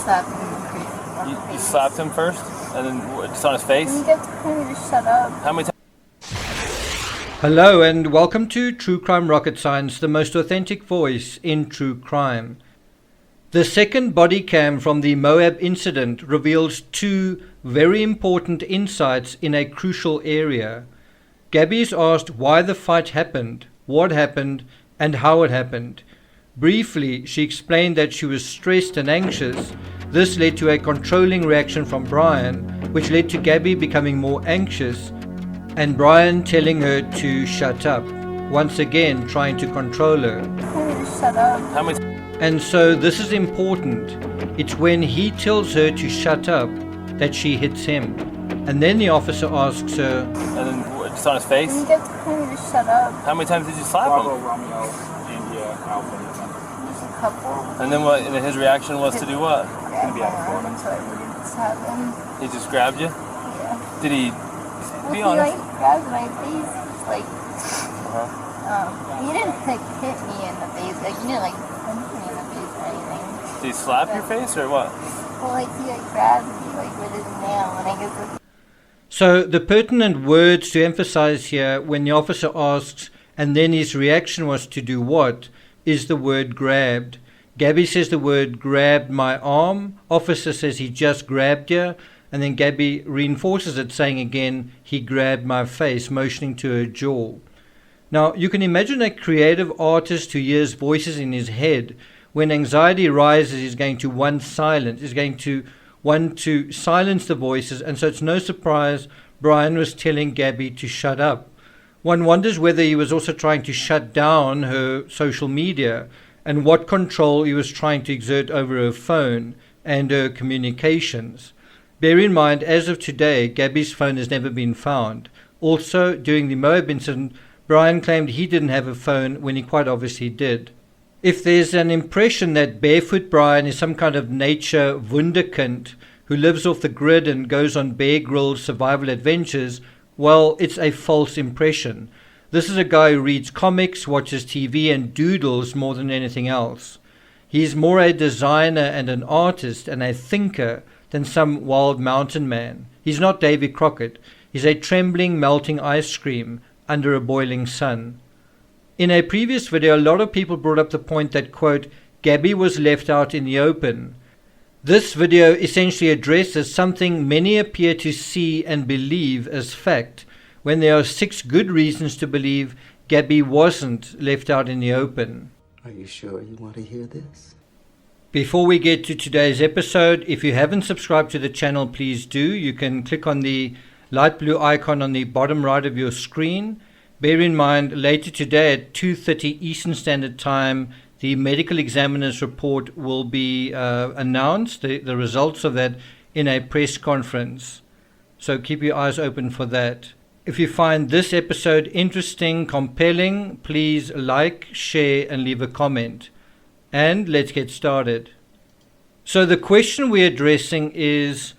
slapped him in the face. You slapped him first? And then just on his face? You get to kind of just shut up. How many times? Hello and welcome to True Crime Rocket Science, the most authentic voice in true crime. The second body cam from the Moab incident reveals two very important insights in a crucial area. Gabby is asked why the fight happened, what happened, and how it happened. Briefly, she explained that she was stressed and anxious. This led to a controlling reaction from Brian, which led to Gabby becoming more anxious and Brian telling her to shut up, once again trying to control her. Just shut up. How many? And so this is important. It's when he tells her to shut up that she hits him. And then the officer asks her, And then just on his face? You get to kind of just shut up. How many times did you slap Bravo, him? Romeo, India, Alpha, November. Just a couple. And then what? And then his reaction was to do what? Grab my arm until I wouldn't slap him. He just grabbed you? Yeah. Did he? Well, Be he honest. like grabbed my face. Just like, he didn't like hit me in the face. Like, he didn't like punch me in the face or anything. Did he slap your face or what? Well, like, he like grabbed me like with his nail, and I guess like. So the pertinent words to emphasize here when the officer asks, and then his reaction was to do what, is the word grabbed. Gabby says the word grabbed my arm. Officer says he just grabbed you. And then Gabby reinforces it, saying again, he grabbed my face, motioning to her jaw. Now, you can imagine a creative artist who hears voices in his head. When anxiety rises, he's going to want silence. He's going to want to silence the voices. And so it's no surprise Brian was telling Gabby to shut up. One wonders whether he was also trying to shut down her social media and what control he was trying to exert over her phone and her communications. Bear in mind, as of today, Gabby's phone has never been found. Also, during the Moab incident, Brian claimed he didn't have a phone when he quite obviously did. If there's an impression that Barefoot Brian is some kind of nature wunderkind who lives off the grid and goes on Bear Grylls survival adventures, well, it's a false impression. This is a guy who reads comics, watches TV, and doodles more than anything else. He's more a designer and an artist and a thinker than some wild mountain man. He's not Davy Crockett. He's a trembling, melting ice cream under a boiling sun. In a previous video, a lot of people brought up the point that, quote, Gabby was left out in the open. This video essentially addresses something many appear to see and believe as fact, when there are 6 good reasons to believe Gabby wasn't left out in the open. Are you sure you want to hear this? Before we get to today's episode, if you haven't subscribed to the channel, please do. You can click on the light blue icon on the bottom right of your screen. Bear in mind, later today at 2:30 Eastern Standard Time, the medical examiner's report will be announced, the results of that, in a press conference. So keep your eyes open for that. If you find this episode interesting, compelling, please like, share, and leave a comment. And let's get started. So the question we're addressing is,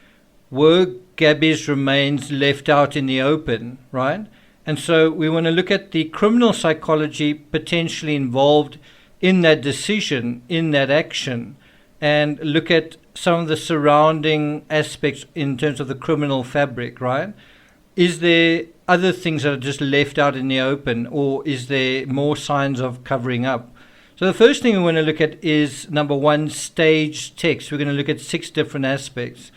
were Gabby's remains left out in the open, right? And so we want to look at the criminal psychology potentially involved in that decision, in that action, and look at some of the surrounding aspects in terms of the criminal fabric, right? Is there other things that are just left out in the open, or is there more signs of covering up? So the first thing we want to look at is, number one, staged text. We're going to look at 6 different aspects.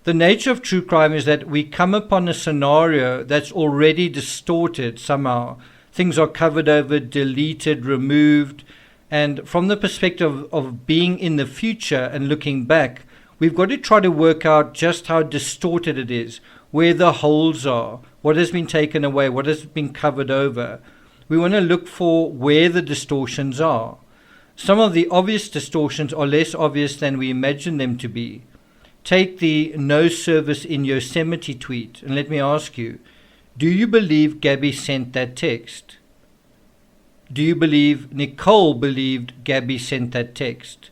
The nature of true crime is that we come upon a scenario that's already distorted somehow. Things are covered over, deleted, removed. And from the perspective of being in the future and looking back, we've got to try to work out just how distorted it is, where the holes are, what has been taken away, what has been covered over. We want to look for where the distortions are. Some of the obvious distortions are less obvious than we imagine them to be. Take the no service in Yosemite tweet, and let me ask you, do you believe Gabby sent that text? Do you believe Nicole believed Gabby sent that text?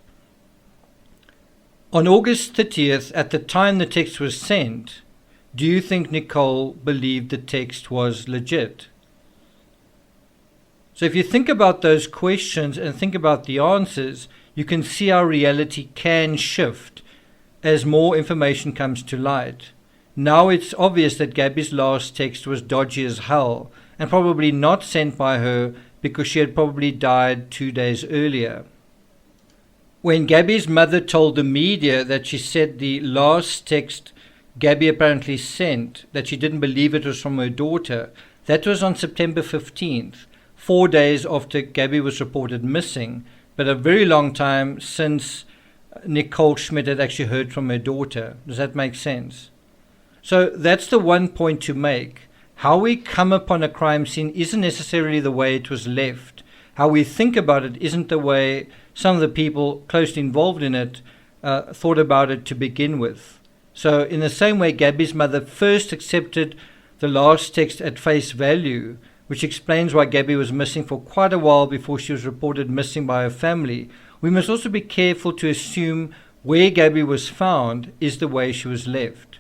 On August 30th, at the time the text was sent, do you think Nicole believed the text was legit? So if you think about those questions and think about the answers, you can see how reality can shift. as more information comes to light. Now it's obvious that Gabby's last text was dodgy as hell and probably not sent by her because she had probably died 2 days earlier. When Gabby's mother told the media that she said the last text Gabby apparently sent, that she didn't believe it was from her daughter, that was on September 15th, 4 days after Gabby was reported missing, but a very long time since Nicole Schmidt had actually heard from her daughter. Does that make sense? So that's the one point to make. How we come upon a crime scene isn't necessarily the way it was left. How we think about it isn't the way some of the people closely involved in it thought about it to begin with. So in the same way Gabby's mother first accepted the last text at face value, which explains why Gabby was missing for quite a while before she was reported missing by her family, we must also be careful to assume where Gabby was found is the way she was left.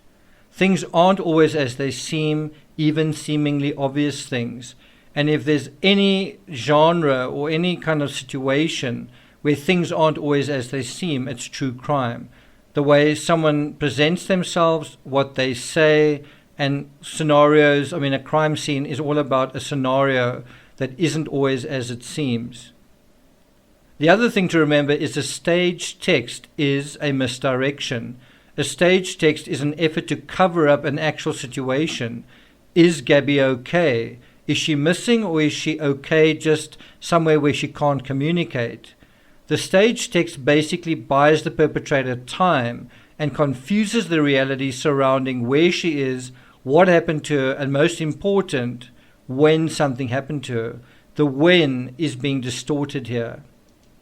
Things aren't always as they seem, even seemingly obvious things. And if there's any genre or any kind of situation where things aren't always as they seem, it's true crime. The way someone presents themselves, what they say, and scenarios. I mean, a crime scene is all about a scenario that isn't always as it seems. The other thing to remember is a staged text is a misdirection. A staged text is an effort to cover up an actual situation. Is Gabby okay? Is she missing, or is she okay just somewhere where she can't communicate? The staged text basically buys the perpetrator time and confuses the reality surrounding where she is, what happened to her, and most important, when something happened to her. The when is being distorted here.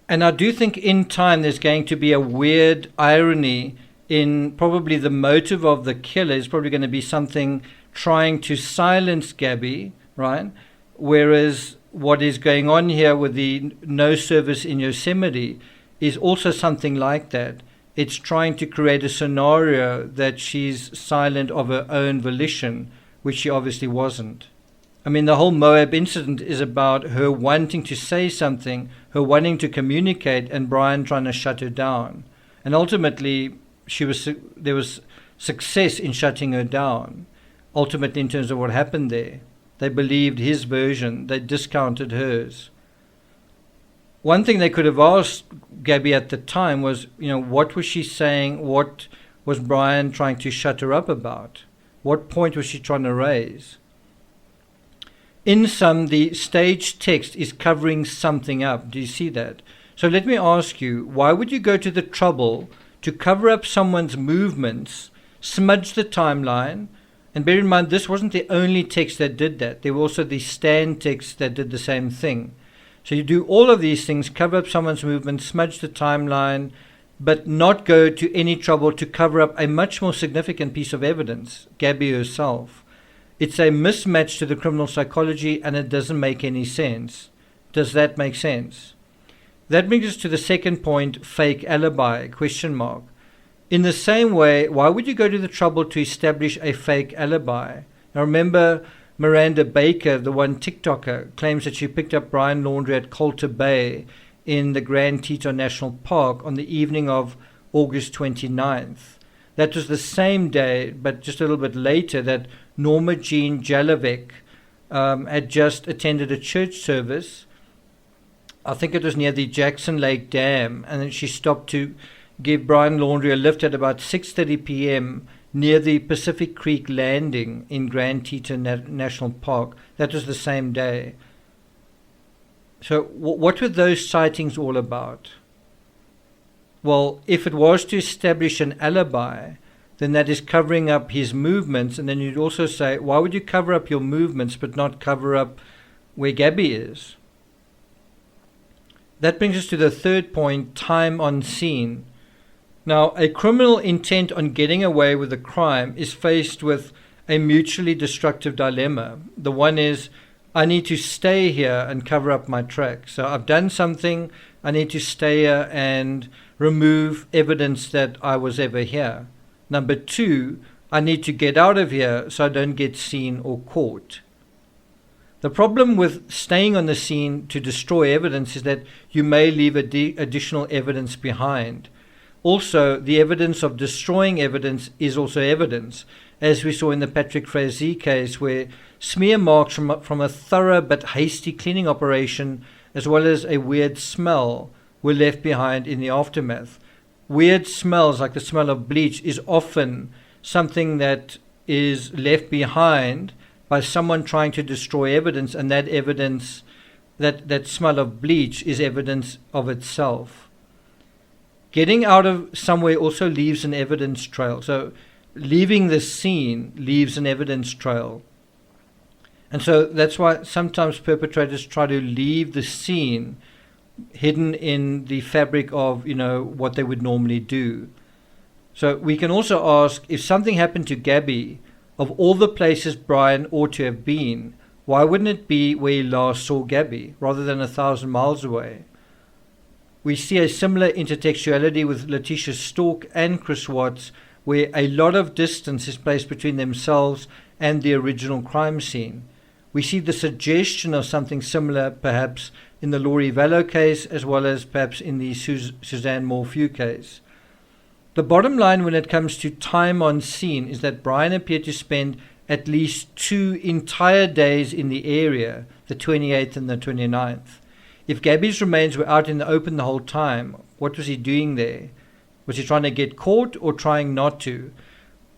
And I do think in time there's going to be a weird irony in probably the motive of the killer is probably going to be something trying to silence Gabby, right? Whereas what is going on here with the no service in Yosemite is also something like that. It's trying to create a scenario that she's silent of her own volition, which she obviously wasn't. I mean, the whole Moab incident is about her wanting to say something, her wanting to communicate, and Brian trying to shut her down. And ultimately, there was success in shutting her down, ultimately in terms of what happened there. They believed his version. They discounted hers. One thing they could have asked Gabby at the time was, what was she saying? What was Brian trying to shut her up about? What point was she trying to raise? In sum, the staged text is covering something up. Do you see that? So let me ask you, why would you go to the trouble to cover up someone's movements, smudge the timeline? And bear in mind, this wasn't the only text that did that. There were also the stand texts that did the same thing. So you do all of these things, cover up someone's movement, smudge the timeline, but not go to any trouble to cover up a much more significant piece of evidence, Gabby herself. It's a mismatch to the criminal psychology, and it doesn't make any sense. Does that make sense? That brings us to the second point, fake alibi, ? In the same way, why would you go to the trouble to establish a fake alibi? Now remember, Miranda Baker, the one TikToker, claims that she picked up Brian Laundrie at Colter Bay in the Grand Teton National Park on the evening of August 29th. That was the same day, but just a little bit later, that Norma Jean Jalovic had just attended a church service. I think it was near the Jackson Lake Dam, and then she stopped to give Brian Laundrie a lift at about 6:30 p.m. near the Pacific Creek Landing in Grand Teton National Park. That was the same day. So what were those sightings all about? Well, if it was to establish an alibi, then that is covering up his movements. And then you'd also say, why would you cover up your movements but not cover up where Gabby is? That brings us to the third point, time on scene. Now, a criminal intent on getting away with a crime is faced with a mutually destructive dilemma. The one is, I need to stay here and cover up my tracks. So I've done something, I need to stay here and remove evidence that I was ever here. Number two, I need to get out of here so I don't get seen or caught. The problem with staying on the scene to destroy evidence is that you may leave additional evidence behind. also the evidence of destroying evidence is also evidence, as we saw in the Patrick Frazee case, where smear marks from a thorough but hasty cleaning operation, as well as a weird smell, were left behind in the aftermath. Weird smells, like the smell of bleach, is often something that is left behind by someone trying to destroy evidence, and that evidence, that smell of bleach, is evidence of itself. Getting out of somewhere also leaves an evidence trail. So leaving the scene leaves an evidence trail. And so that's why sometimes perpetrators try to leave the scene hidden in the fabric of, what they would normally do. So we can also ask, if something happened to Gabby, of all the places Brian ought to have been, why wouldn't it be where he last saw Gabby, rather than 1,000 miles away? We see a similar intertextuality with Letitia Stork and Chris Watts, where a lot of distance is placed between themselves and the original crime scene. We see the suggestion of something similar, perhaps, in the Laurie Vallow case, as well as perhaps in the Suzanne Morphew case. The bottom line when it comes to time on scene is that Brian appeared to spend at least 2 entire days in the area, the 28th and the 29th. If Gabby's remains were out in the open the whole time, what was he doing there? Was he trying to get caught or trying not to?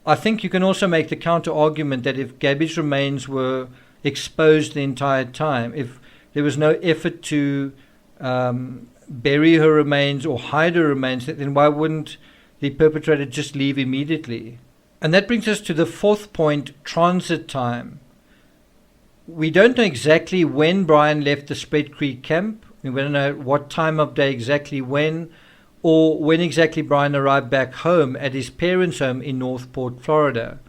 I think you can also make the counter argument that if Gabby's remains were exposed the entire time, if there was no effort to bury her remains or hide her remains, then why wouldn't the perpetrator just leave immediately? And that brings us to the fourth point, transit time. We don't know exactly when Brian left the Spread Creek camp. We don't know what time of day exactly when, or when exactly Brian arrived back home at his parents' home in Northport, Florida.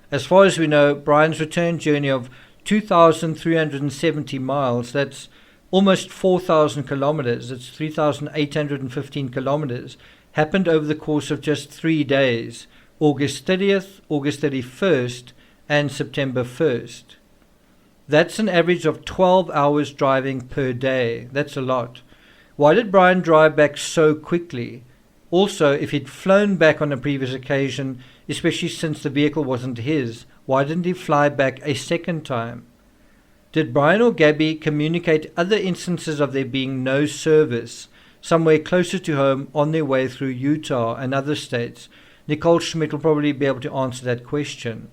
As far as we know, Brian's return journey of 2,370 miles, that's almost 4,000 kilometers, that's 3,815 kilometers, happened over the course of just 3 days, August 30th, August 31st, and September 1st. That's an average of 12 hours driving per day. That's a lot. Why did Brian drive back so quickly? Also, if he'd flown back on a previous occasion, especially since the vehicle wasn't his, why didn't he fly back a second time? Did Brian or Gabby communicate other instances of there being no service somewhere closer to home on their way through Utah and other states? Nicole Schmidt will probably be able to answer that question.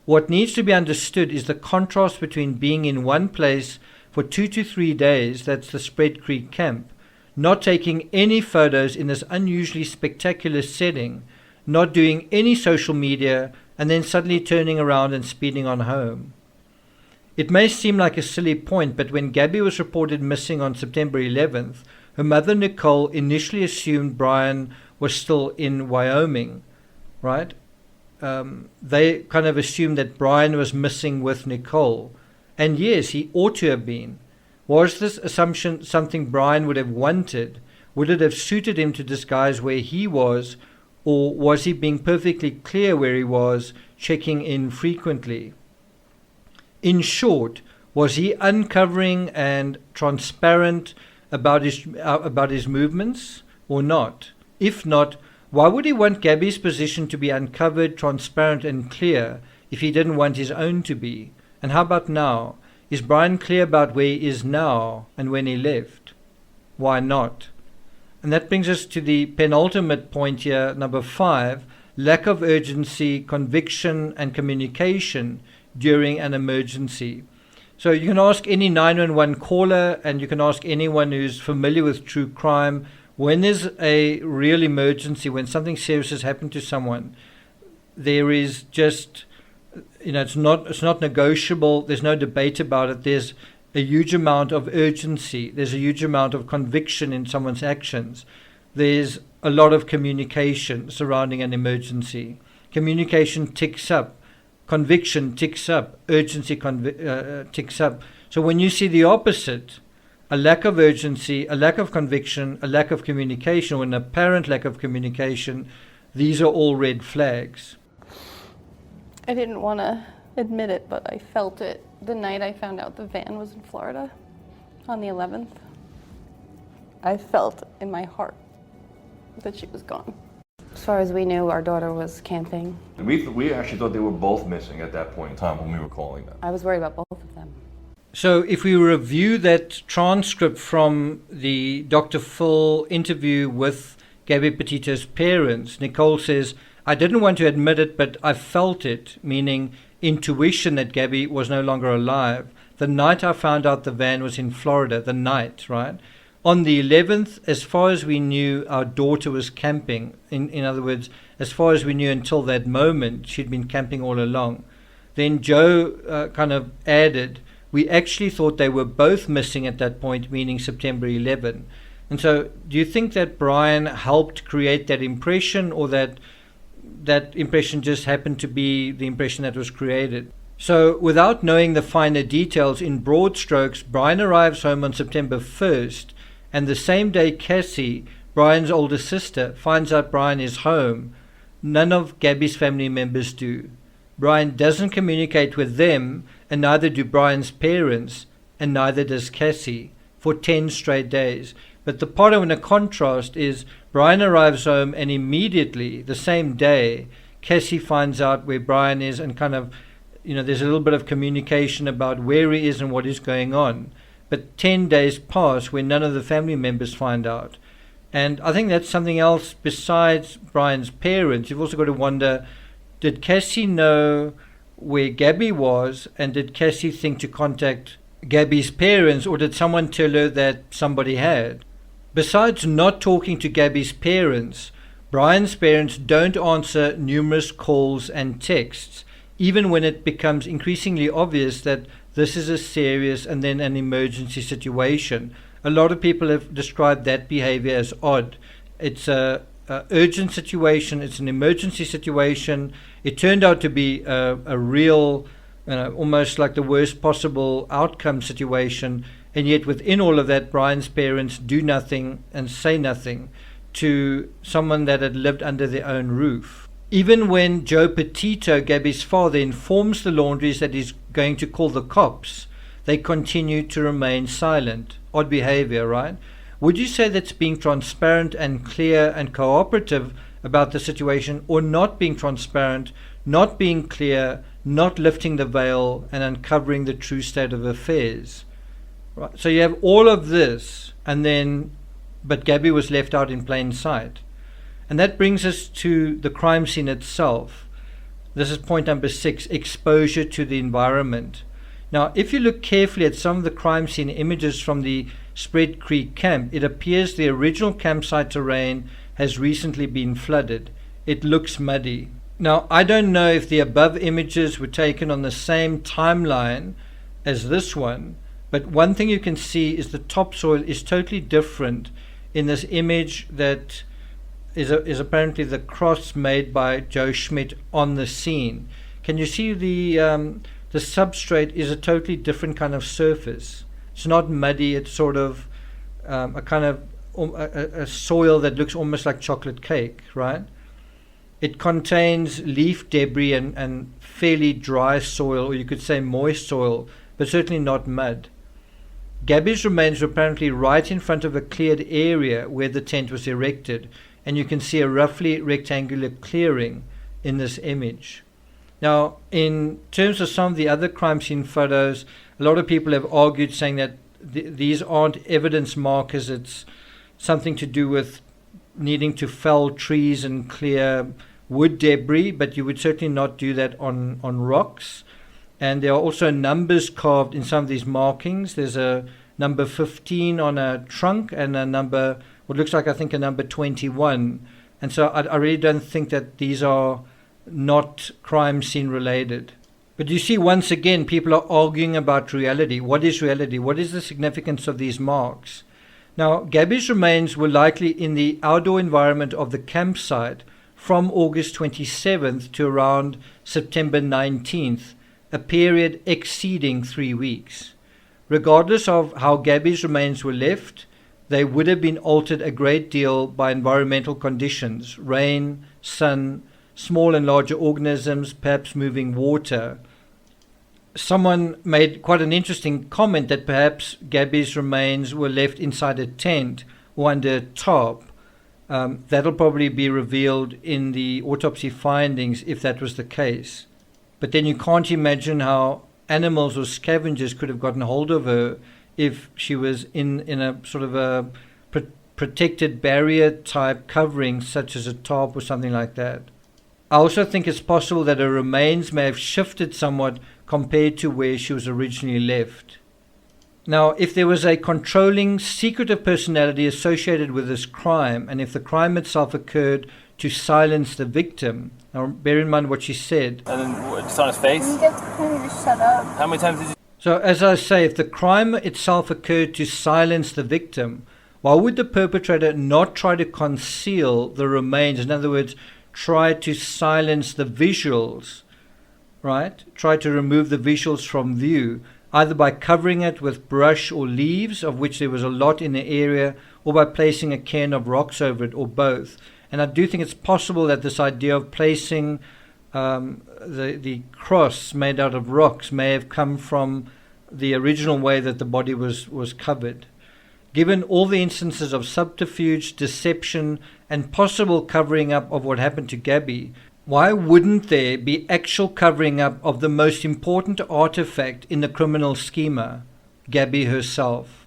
What needs to be understood is the contrast between being in one place for 2 to 3 days, that's the Spread Creek camp, not taking any photos in this unusually spectacular setting, not doing any social media, and then suddenly turning around and speeding on home. It may seem like a silly point, but when Gabby was reported missing on September 11th, her mother Nicole initially assumed Brian was still in Wyoming, right? They kind of assumed that Brian was missing with Nicole. And yes, he ought to have been. Was this assumption something Brian would have wanted? Would it have suited him to disguise where he was? Or was he being perfectly clear where he was, checking in frequently? In short, was he uncovering and transparent about his movements or not? If not, why would he want Gabby's position to be uncovered, transparent and clear if he didn't want his own to be? And how about now? Is Brian clear about where he is now and when he left? Why not? And that brings us to the penultimate point here, number 5, lack of urgency, conviction and communication during an emergency. So you can ask any 911 caller, and you can ask anyone who's familiar with true crime, when there's a real emergency, when something serious has happened to someone, there is just, it's not negotiable. There's no debate about it. There's a huge amount of urgency. There's a huge amount of conviction in someone's actions. There's a lot of communication surrounding an emergency. Communication ticks up. Conviction ticks up. Urgency ticks up. So when you see the opposite, a lack of urgency, a lack of conviction, a lack of communication, or an apparent lack of communication, these are all red flags. I didn't want to admit it, but I felt it the night I found out the van was in Florida on the 11th. I felt in my heart that she was gone. As far as we knew, our daughter was camping. And we actually thought they were both missing at that point in time when we were calling them. I was worried about both of them. So if we review that transcript from the Dr. Phil interview with Gabby Petito's parents, Nicole says, I didn't want to admit it, but I felt it, meaning intuition that Gabby was no longer alive. The night I found out the van was in Florida, the night, right? On the 11th, as far as we knew, our daughter was camping. In other words, as far as we knew until that moment, she'd been camping all along. Then Joe kind of added, we actually thought they were both missing at that point, meaning September 11. And so do you think that Brian helped create that impression, or that impression just happened to be the impression that was created? So without knowing the finer details, in broad strokes, Brian arrives home on September 1st, and the same day Cassie, Brian's older sister, finds out Brian is home. None of Gabby's family members do. Brian doesn't communicate with them, and neither do Brian's parents, and neither does Cassie, for 10 straight days. But the part I want to contrast is Brian arrives home, and immediately, the same day, Cassie finds out where Brian is, and kind of, there's a little bit of communication about where he is and what is going on. But 10 days pass where none of the family members find out. And I think that's something else besides Brian's parents. You've also got to wonder, did Cassie know where Gabby was, and did Cassie think to contact Gabby's parents, or did someone tell her that somebody had? Besides not talking to Gabby's parents, Brian's parents don't answer numerous calls and texts, even when it becomes increasingly obvious that this is a serious and then an emergency situation. A lot of people have described that behavior as odd. It's a urgent situation, it's an emergency situation. It turned out to be a real, almost like the worst possible outcome situation, and yet within all of that, Brian's parents do nothing and say nothing to someone that had lived under their own roof. Even when Joe Petito, Gabby's father, informs the Laundries that he's going to call the cops, they continue to remain silent. Odd behavior, right? Would you say that's being transparent and clear and cooperative about the situation, or not being transparent, not being clear, not lifting the veil and uncovering the true state of affairs? Right. So you have all of this, but Gabby was left out in plain sight. And that brings us to the crime scene itself. This is point number 6, exposure to the environment. Now, if you look carefully at some of the crime scene images from the Spread Creek camp, it appears the original campsite terrain has recently been flooded. It looks muddy. Now, I don't know if the above images were taken on the same timeline as this one, but one thing you can see is the topsoil is totally different in this image that is apparently the cross made by Joe Schmidt on the scene. Can you see the substrate is a totally different kind of surface? It's not muddy. It's sort of a kind of a soil that looks almost like chocolate cake, right? It contains leaf debris and fairly dry soil, or you could say moist soil, but certainly not mud. Gabby's remains were apparently right in front of a cleared area where the tent was erected, and you can see a roughly rectangular clearing in this image. Now, in terms of some of the other crime scene photos, a lot of people have argued saying that these aren't evidence markers. It's something to do with needing to fell trees and clear wood debris, but you would certainly not do that on rocks. And there are also numbers carved in some of these markings. There's a number 15 on a trunk and a number, what looks like, I think, a number 21. And so I really don't think that these are not crime scene related. But you see, once again, people are arguing about reality. What is reality? What is the significance of these marks? Now, Gabby's remains were likely in the outdoor environment of the campsite from August 27th to around September 19th, a period exceeding 3 weeks. Regardless of how Gabby's remains were left, they would have been altered a great deal by environmental conditions, rain, sun, small and larger organisms, perhaps moving water. Someone made quite an interesting comment that perhaps Gabby's remains were left inside a tent or under a tarp. That'll probably be revealed in the autopsy findings if that was the case. But then you can't imagine how animals or scavengers could have gotten hold of her if she was in a sort of a protected barrier type covering, such as a tarp or something like that. I also think it's possible that her remains may have shifted somewhat compared to where she was originally left. Now, if there was a controlling, secretive personality associated with this crime, and if the crime itself occurred to silence the victim, now bear in mind what she said. And then what, just on his face? You get to kind of just shut up. How many times did you? So, as I say, if the crime itself occurred to silence the victim, why would the perpetrator not try to conceal the remains? In other words, try to silence the visuals, right? Try to remove the visuals from view, either by covering it with brush or leaves, of which there was a lot in the area, or by placing a cairn of rocks over it, or both. And I do think it's possible that this idea of placing the cross made out of rocks may have come from the original way that the body was covered. Given all the instances of subterfuge, deception, and possible covering up of what happened to Gabby, why wouldn't there be actual covering up of the most important artifact in the criminal schema, Gabby herself?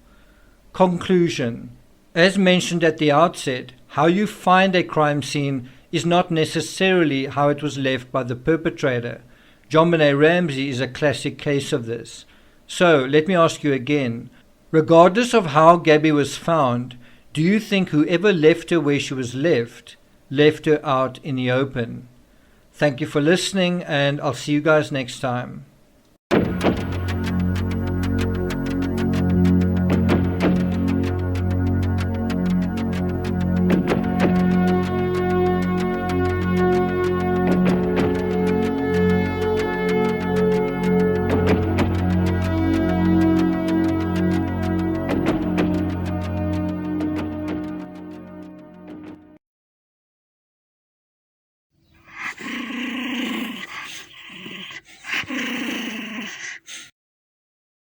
Conclusion. As mentioned at the outset, how you find a crime scene is not necessarily how it was left by the perpetrator. JonBenet Ramsey is a classic case of this. So, let me ask you again, regardless of how Gabby was found, do you think whoever left her where she was left her out in the open? Thank you for listening, and I'll see you guys next time.